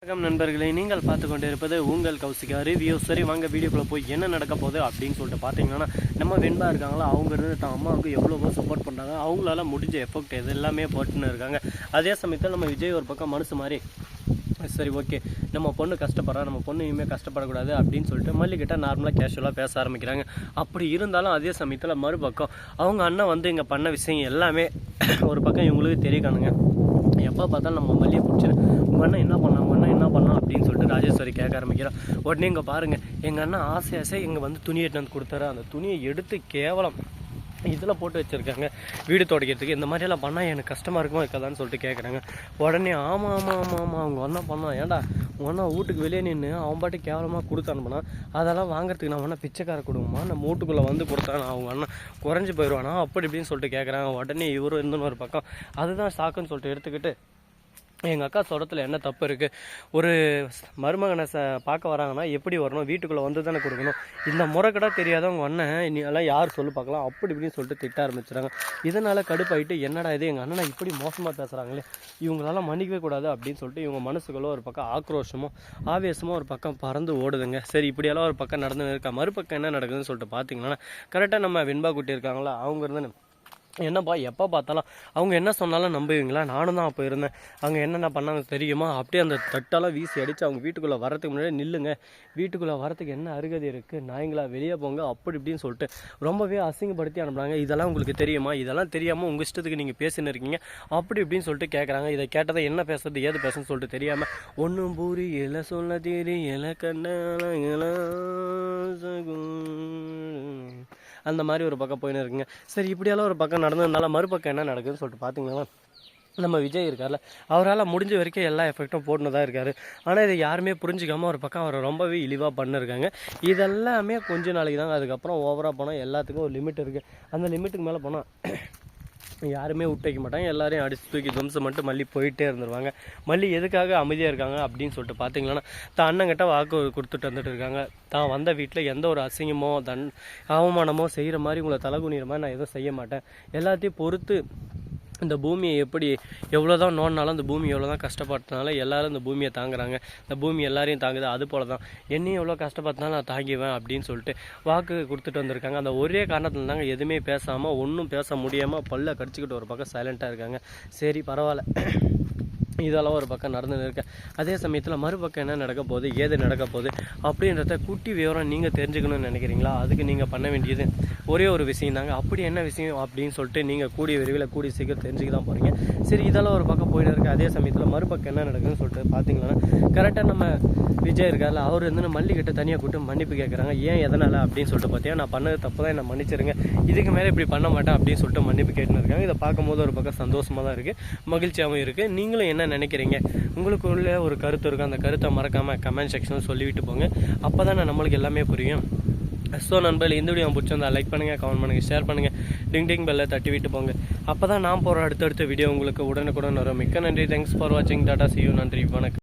வணக்கம் நண்பர்களே, நீங்கள் பார்த்து கொண்டு இருப்பது உங்கள் கௌசிகா ரிவ்யூ. சரி வாங்க வீடியோக்குள்ளே போய் என்ன நடக்க போகுது அப்படின்னு சொல்லிட்டு பார்த்தீங்கன்னா, நம்ம வெண்பா இருக்காங்களா, அவங்க இருந்து தான் அம்மாவுக்கு எவ்வளவோ சப்போர்ட் பண்ணுறாங்க. அவங்களால முடிஞ்ச எஃபெக்ட் இது எல்லாமே போட்டுன்னு இருக்காங்க. அதே சமயத்தில் நம்ம விஜய் ஒரு பக்கம் மனசு மாதிரி சரி ஓகே நம்ம பொண்ணு கஷ்டப்படுறா, நம்ம பொண்ணு இனிமேல் கஷ்டப்படக்கூடாது அப்படின்னு சொல்லிட்டு மல்லிகிட்ட நார்மலாக கேஷுவலாக பேச ஆரம்பிக்கிறாங்க. அப்படி இருந்தாலும் அதே சமயத்தில் மறுபக்கம் அவங்க அண்ணன் வந்து இங்கே பண்ண விஷயம் எல்லாமே ஒரு பக்கம் இவங்களுக்கு தெரியுக்கானுங்க. எப்போ பார்த்தாலும் நம்ம மல்லியை பிடிச்சிரு உங்கள் அண்ணன் என்ன பண்ணான் அப்படின்னு சொல்லிட்டு ராஜேஸ்வரி கேட்க ஆரம்பிக்கிறோம். உடனே இங்கே பாருங்கள், எங்கள் அண்ணன் ஆசை இங்கே வந்து துணி எடுத்து வந்து கொடுத்தாரு. அந்த துணியை எடுத்து கேவலம் இதில் போட்டு வச்சுருக்காங்க வீடு துடைக்கிறதுக்கு. இந்த மாதிரியெல்லாம் பண்ணால் எனக்கு கஷ்டமாக இருக்குமா இருக்காதான்னு சொல்லிட்டு கேட்குறாங்க. உடனே ஆமாம் அவங்க அண்ணா பண்ணான். ஏன்டா உங்கள் அண்ணா வீட்டுக்கு வெளியே நின்று அவன் பாட்டு கேவலமாக கொடுத்து அனுப்பினா அதெல்லாம் வாங்குறதுக்கு நான் வேணா பிச்சைக்கார கொடுங்கம்மா, நம்ம வீட்டுக்குள்ளே வந்து கொடுத்தானா அவங்க அண்ணன் குறைஞ்சி போயிடுவானா அப்படி இப்படின்னு சொல்லிட்டு கேட்குறாங்க. உடனே இவரும் இருந்துன்னு ஒரு பக்கம் அதுதான் ஷாக்குன்னு சொல்லிட்டு எடுத்துக்கிட்டு எங்கள் அக்கா சொல்கிறதுல என்ன தப்பு இருக்குது, ஒரு மருமகனை பார்க்க வராங்கன்னா எப்படி வரணும், வீட்டுக்குள்ளே வந்து தானே கொடுக்கணும், இந்த முறைக்கடா தெரியாதவங்க அண்ணன் நீ எல்லாம் யார் சொல்லி பார்க்கலாம் அப்படி இப்படின்னு சொல்லிட்டு திட்ட ஆரம்பிச்சுறாங்க. இதனால் கடுப்பாயிட்டு என்னடா இது எங்கள் அண்ணனை இப்படி மோசமாக பேசுகிறாங்களே, இவங்களால மன்னிக்கவே கூடாது அப்படின்னு சொல்லிட்டு இவங்க மனசுக்குள்ளே ஒரு பக்கம் ஆக்ரோஷமும் ஆவேசமும் ஒரு பக்கம் பறந்து ஓடுதுங்க. சரி இப்படியெல்லாம் ஒரு பக்கம் நடந்து இருக்கா, மறுபக்கம் என்ன நடக்குதுன்னு சொல்லிட்டு பார்த்தீங்கன்னா கரெக்டாக நம்ம வெண்பா குட்டி இருக்காங்களா, அவங்க இருந்து என்னப்பா எப்போ பார்த்தாலும் அவங்க என்ன சொன்னாலும் நம்புவீங்களா, நானும் தான் அப்போ இருந்தேன், அவங்க என்னென்ன பண்ணாங்க தெரியுமா, அப்படியே அந்த தட்டெல்லாம் வீசி அடித்து அவங்க வீட்டுக்குள்ளே வரத்துக்கு முன்னாடி நில்லுங்க, வீட்டுக்குள்ளே வரத்துக்கு என்ன அருகதை இருக்குது, நாய்ங்களா வெளியே போங்க அப்படி இப்படின்னு சொல்லிட்டு ரொம்பவே அசிங்கப்படுத்தி அனுப்புகிறாங்க. இதெல்லாம் உங்களுக்கு தெரியுமா, இதெல்லாம் தெரியாமல் உங்கள் இஷ்டத்துக்கு நீங்கள் பேசின்னு இருக்கீங்க அப்படி இப்படின்னு சொல்லிட்டு கேட்குறாங்க. இதை கேட்டதை என்ன பேசுறது ஏது பேசுன்னு சொல்லிட்டு தெரியாமல் ஒன்றும் பூரி எலை சொல்ல தேரி எலை கண்ண அந்த மாதிரி ஒரு பக்கம் போயின்னு இருக்குங்க. சரி இப்படியெல்லாம் ஒரு பக்கம் நடந்ததுனால மறுபக்கம் என்ன நடக்குதுன்னு சொல்லிட்டு பார்த்தீங்கன்னா, நம்ம விஜய் இருக்கார்ல, அவரால் முடிஞ்ச வரைக்கும் எல்லா எஃபெக்டும் போட்டுன்னு தான் இருக்கார். ஆனால் இதை யாருமே புரிஞ்சிக்காமல் ஒரு பக்கம் அவரை ரொம்பவே இழிவாக பண்ணிருக்காங்க. இதெல்லாமே கொஞ்ச நாளைக்கு தாங்க, அதுக்கப்புறம் ஓவராக போனால் எல்லாத்துக்கும் ஒரு லிமிட் இருக்குது. அந்த லிமிட்டுக்கு மேலே போனால் யாருமே விட்டு வைக்க மாட்டாங்க, எல்லாரையும் அடிச்சு தூக்கி தும்சம் மட்டும் மல்லி போயிட்டே இருந்துருவாங்க. மல்லி எதுக்காக அமைதியாக இருக்காங்க அப்படின்னு சொல்லிட்டு பார்த்தீங்கன்னா, தான் அண்ணங்கிட்ட வாக்கு கொடுத்துட்டு வந்துட்டு இருக்காங்க. தான் வந்த வீட்டில் எந்த ஒரு அசிங்கமோ அவமானமோ செய்கிற மாதிரி உங்களை தலைகுனிகிற மாதிரி நான் எதுவும் செய்ய மாட்டேன், எல்லாத்தையும் பொறுத்து இந்த பூமியை எப்படி எவ்வளோதான் நோண்டினாலும் அந்த பூமி எவ்வளோ தான் கஷ்டப்பட்டனால எல்லோரும் இந்த பூமியை தாங்குறாங்க, இந்த பூமி எல்லாரையும் தாங்குது, அது போல தான் என்னையும் எவ்வளோ கஷ்டப்பட்டனாலும் நான் தாங்கிவேன் அப்படின்னு சொல்லிட்டு வாக்கு கொடுத்துட்டு வந்திருக்காங்க. அந்த ஒரே காரணத்தில் தாங்க எதுவுமே பேசாமல் ஒன்றும் பேச முடியாமல் பல்ல கடிச்சிக்கிட்டு ஒரு பக்கம் சைலண்ட்டாக இருக்காங்க. சரி பரவாயில்ல, இதெல்லாம் ஒரு பக்கம் நடந்துன்னு இருக்கேன். அதே சமயத்தில் மறுபக்கம் என்ன நடக்க போகுது ஏது நடக்க போகுது அப்படின்றத குட்டி விவரம் நீங்கள் தெரிஞ்சுக்கணும்னு நினைக்கிறீங்களா, அதுக்கு நீங்கள் பண்ண வேண்டியது ஒரே ஒரு விஷயம் தாங்க. அப்படி என்ன விஷயம் அப்படின்னு சொல்லிட்டு நீங்கள் கூடிய விரைவில் கூடிய சீக்கிரம் தெரிஞ்சுக்க தான் போகிறீங்க. சரி இதெல்லாம் ஒரு பக்கம் போயிட்டு இருக்குது. அதே சமயத்தில் மறுபக்கம் என்ன நடக்குதுன்னு சொல்லிட்டு பார்த்தீங்கன்னா, கரெக்டாக நம்ம விஜய் இருக்கார்ல, அவர் வந்து மல்லிகிட்ட தனியாக கூட்டு மன்னிப்பு கேட்குறாங்க. ஏன் எதனால் அப்படின்னு சொல்லிட்டு பார்த்தீங்கன்னா, நான் பண்ணது தப்பு தான், என்னை மன்னிச்சிருங்க, இதுக்கு மேலே இப்படி பண்ண மாட்டேன் அப்படின்னு சொல்லிட்டு மன்னிப்பு கேட்டுன்னு இருக்காங்க. இதை பார்க்கும்போது ஒரு பக்கம் சந்தோஷமாக தான் இருக்குது, மகிழ்ச்சியாகவும் இருக்குது. நீங்களும் என்ன நினைக்கிறீங்க, உங்களுக்குள்ள ஒரு கருத்து இருக்கும், அந்த கருத்தை மறக்காமல் கமெண்ட் செக்ஷனில் சொல்லிவிட்டு போங்க, அப்போ தான் நம்மளுக்கு எல்லாமே புரியும். ஸோ நண்பர்கள் இந்த வீடியோ பிடிச்சிருந்தா லைக் பண்ணுங்கள், கமெண்ட் பண்ணுங்கள், ஷேர் பண்ணுங்கள், டிங் பெல்லை தட்டி விட்டு போங்க, அப்போ தான் நான் போகிற அடுத்தடுத்த வீடியோ உங்களுக்கு உடனுக்குடன் வரும். மிக்க நன்றி, தேங்க்ஸ் ஃபார் வாட்சிங், டாடா, see you, நன்றி, வணக்கம்.